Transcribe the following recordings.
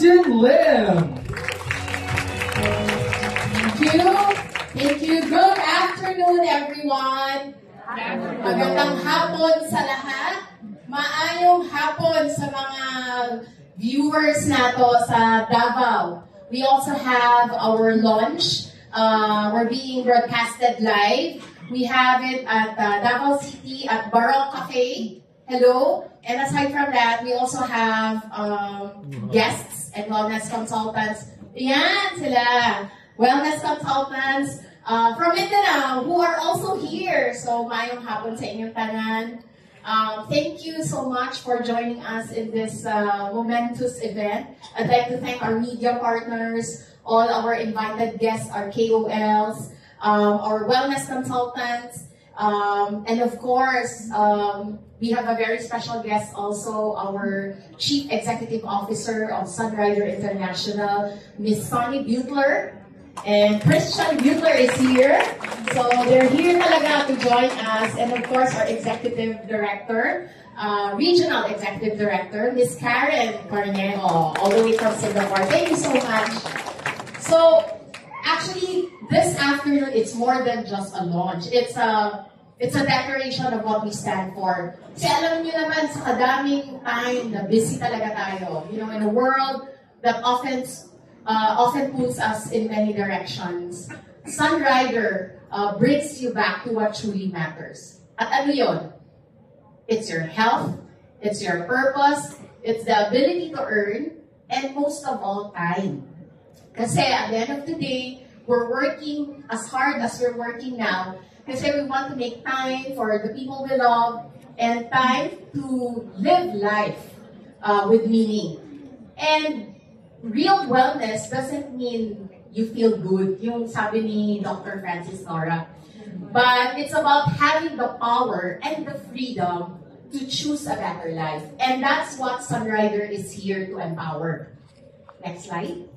Justin Lim. Thank you. Thank you. Good afternoon, everyone. Magandang hapon sa lahat. Maayong hapon sa mga viewers nato sa Davao. We also have our launch. We're being broadcasted live. We have it at Davao City at Barok Cafe. Hello. And aside from that, we also have guests and wellness consultants. Yan sila. Wellness consultants from Mindanao who are also here. So, maayong hapon sa inyong tanan. Thank you so much for joining us in this momentous event. I'd like to thank our media partners, all our invited guests, our KOLs, our wellness consultants, and of course, we have a very special guest also, our Chief Executive Officer of Sunrider International, Ms. Sonny Butler. And Christian Butler is here. So they're here talaga to join us. And of course, our Executive Director, Regional Executive Director, Ms. Karen Cornejo, all the way from Singapore. Thank you so much. So actually, this afternoon, it's more than just a launch. It's a declaration of what we stand for. Kasi alam niyo naman, sa kadaming time na busy talaga tayo. You know, in a world that often pulls us in many directions, Sunrider brings you back to what truly matters. At ano yun? It's your health, it's your purpose, it's the ability to earn, and most of all, time. Kasi at the end of the day, we're working as hard as we're working now kasi we want to make time for the people we love and time to live life with meaning. And real wellness doesn't mean you feel good, yung sabi ni Dr. Francis Nora. But it's about having the power and the freedom to choose a better life. And that's what Sunrider is here to empower. Next slide.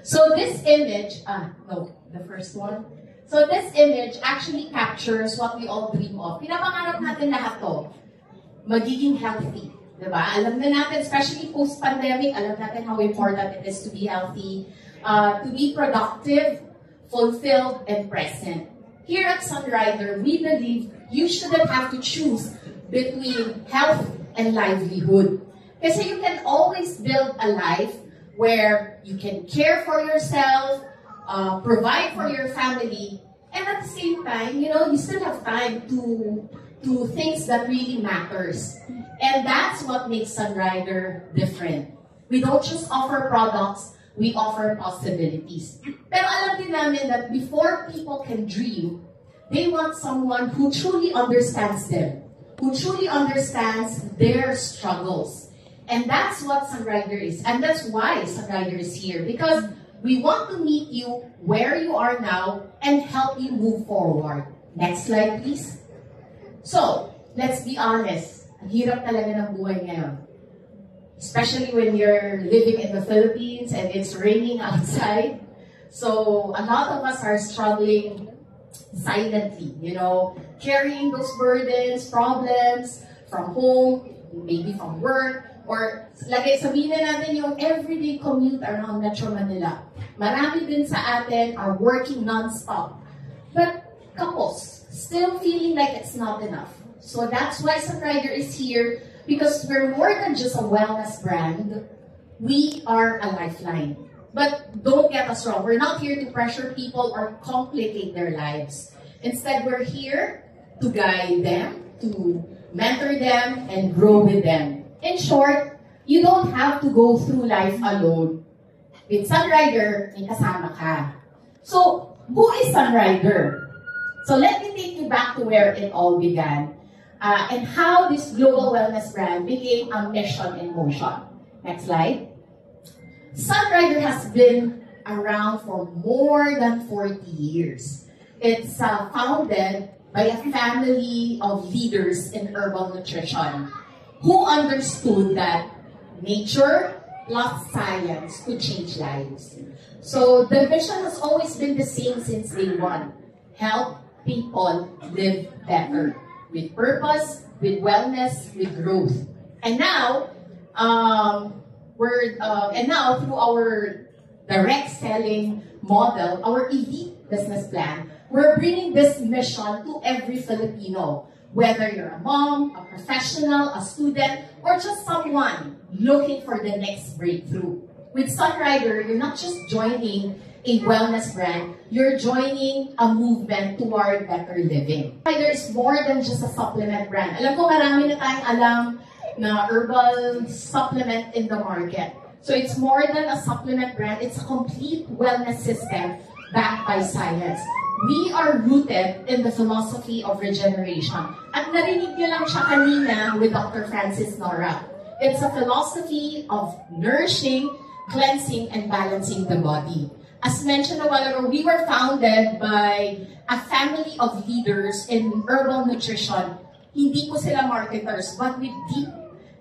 So this image, the first one. So this image actually captures what we all dream of. Pinapangarap natin lahat to. Magiging healthy. Diba? Alam na natin, especially post-pandemic, alam natin how important it is to be healthy, to be productive, fulfilled, and present. Here at Sunrider, we believe you shouldn't have to choose between health and livelihood. Kasi you can always build a life where you can care for yourself, provide for your family, and at the same time, you know, you still have time to things that really matters. And that's what makes Sunrider different. We don't just offer products, we offer possibilities. Pero alam din namin that before people can dream, they want someone who truly understands them, who truly understands their struggles. And that's what Sunrider is. And that's why Sunrider is here. Because we want to meet you where you are now and help you move forward. Next slide, please. So, let's be honest. Ang hirap talaga ng buhay ngayon. Especially when you're living in the Philippines and it's raining outside. So, a lot of us are struggling silently, you know, carrying those burdens, problems from home, maybe from work, or sabihin na natin yung everyday commute around Metro Manila. Marami din sa atin are working non-stop. But couples, still feeling like it's not enough. So that's why Sunrider is here, because we're more than just a wellness brand. We are a lifeline. But don't get us wrong, we're not here to pressure people or complicate their lives. Instead, we're here to guide them, to mentor them, and grow with them. In short, you don't have to go through life alone. With Sunrider, may kasama ka. So, who is Sunrider? So let me take you back to where it all began and how this global wellness brand became a mission in motion. Next slide. Sunrider has been around for more than 40 years. It's founded by a family of leaders in herbal nutrition who understood that nature plus science could change lives. So the vision has always been the same since day one. Help people live better with purpose, with wellness, with growth. And now, And now through our direct selling model, our elite business plan, we're bringing this mission to every Filipino, whether you're a mom, a professional, a student, or just someone looking for the next breakthrough. With Sunrider, you're not just joining a wellness brand, you're joining a movement toward better living. Sunrider is more than just a supplement brand. Alam ko marami na tayong alam na herbal supplement in the market. So it's more than a supplement brand, it's a complete wellness system backed by science. We are rooted in the philosophy of regeneration. At narinig niyo lang siya kanina with Dr. Francis Nora. It's a philosophy of nourishing, cleansing, and balancing the body. As mentioned a while ago, we were founded by a family of leaders in herbal nutrition. Hindi po sila marketers, but with deep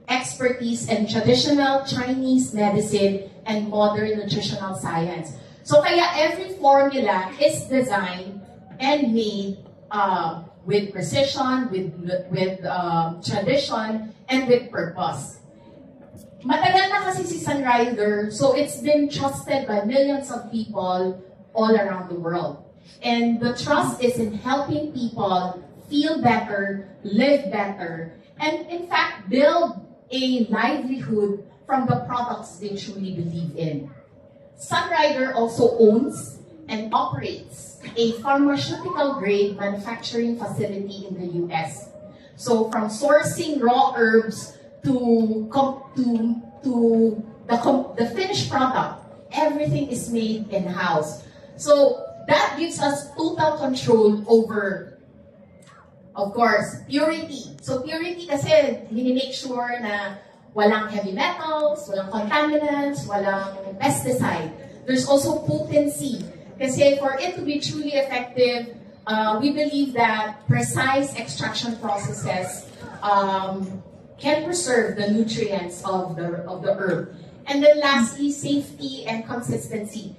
expertise in traditional Chinese medicine and modern nutritional science. So kaya every formula is designed and made with precision, with tradition, and with purpose. Matagal na kasi si Sunrider, so it's been trusted by millions of people all around the world. And the trust is in helping people feel better, live better, and in fact build a livelihood from the products they truly believe in. Sunrider also owns and operates a pharmaceutical-grade manufacturing facility in the US. So from sourcing raw herbs to the finished product, everything is made in-house. So that gives us total control over, of course, purity. So purity kasi, make sure na walang heavy metals, walang contaminants, walang pesticide. There's also potency. Kasi for it to be truly effective, we believe that precise extraction processes can preserve the nutrients of the herb. And then lastly, safety and consistency.